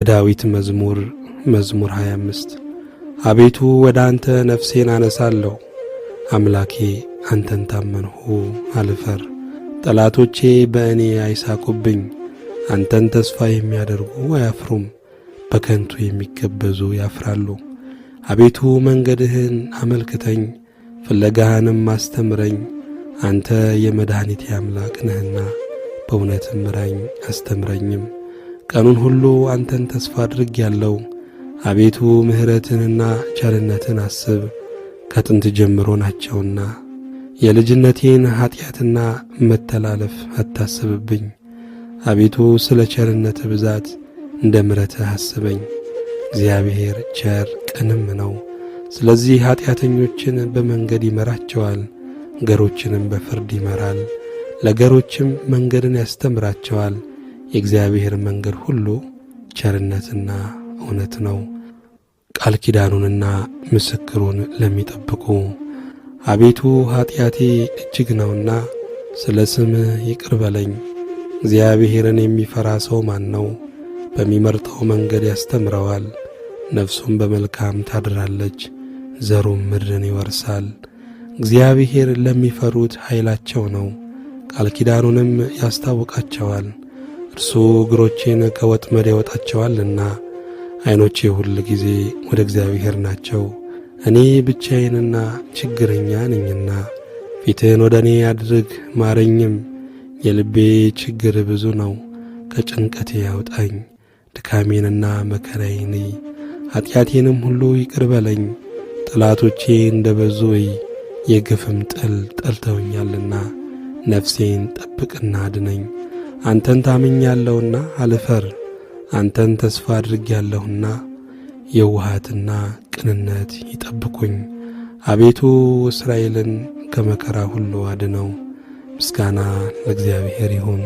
ዳዊት መዝሙር 25 አቤቱ ወደ አንተ ነፍሴን አነሳለሁ። አምላኬ አንተን ታመንሁ አልፈር። ጠላቶቼ በእኔ አይሳቁብኝ። አንተን ተስፋ የሚያደርጉ አያፍሩም፣ በከንቱ የሚገበዙ ያፍራሉ። አቤቱ መንገድህን አመልክተኝ፣ ፍለጋህንም አስተምረኝ። አንተ የመድኃኒቴ አምላክ ነህና በእውነትም ምራኝ አስተምረኝም። ቀኑን ሁሉ አንተን ተስፋ አድርጌአለሁ። አቤቱ ምሕረትንና ቸርነትን አስብ፣ ከጥንት ጀምሮ ናቸውና። የልጅነቴን ኀጢአትና መተላለፍ አታስብብኝ። አቤቱ ስለ ቸርነት ብዛት እንደ ምሕረትህ አስበኝ። እግዚአብሔር ቸር ቅንም ነው። ስለዚህ ኀጢአተኞችን በመንገድ ይመራቸዋል፣ ገሮችንም በፍርድ ይመራል። ለገሮችም መንገድን ያስተምራቸዋል። የእግዚአብሔር መንገድ ሁሉ ቸርነትና እውነት ነው፣ ቃል ኪዳኑንና ምስክሩን ለሚጠብቁ። አቤቱ ኀጢአቴ እጅግ ነውና ስለ ስምህ ይቅር በለኝ። እግዚአብሔርን የሚፈራ ሰው ማን ነው? በሚመርጠው መንገድ ያስተምረዋል። ነፍሱም በመልካም ታድራለች፣ ዘሩም ምድርን ይወርሳል። እግዚአብሔር ለሚፈሩት ኃይላቸው ነው፣ ቃል ኪዳኑንም ያስታውቃቸዋል። እርሱ እግሮቼን ከወጥመድ ያወጣቸዋልና። ዐይኖቼ ሁል ጊዜ ወደ እግዚአብሔር ናቸው። እኔ ብቻዬንና ችግረኛ ነኝና። ፊትህን ወደ እኔ አድርግ ማረኝም። የልቤ ችግር ብዙ ነው፣ ከጭንቀቴ ያውጣኝ። ድካሜንና መከራዬን እይ፣ ኀጢአቴንም ሁሉ ይቅር በለኝ። ጠላቶቼ እንደ በዙ እይ፣ የግፍም ጥል ጠልተውኛልና። ነፍሴን ጠብቅና አድነኝ። አንተን ታምኛለሁና አልፈር። አንተን ተስፋ አድርጌአለሁና የውሃትና ቅንነት ይጠብቁኝ። አቤቱ እስራኤልን ከመከራ ሁሉ አድነው። ምስጋና ለእግዚአብሔር ይሁን።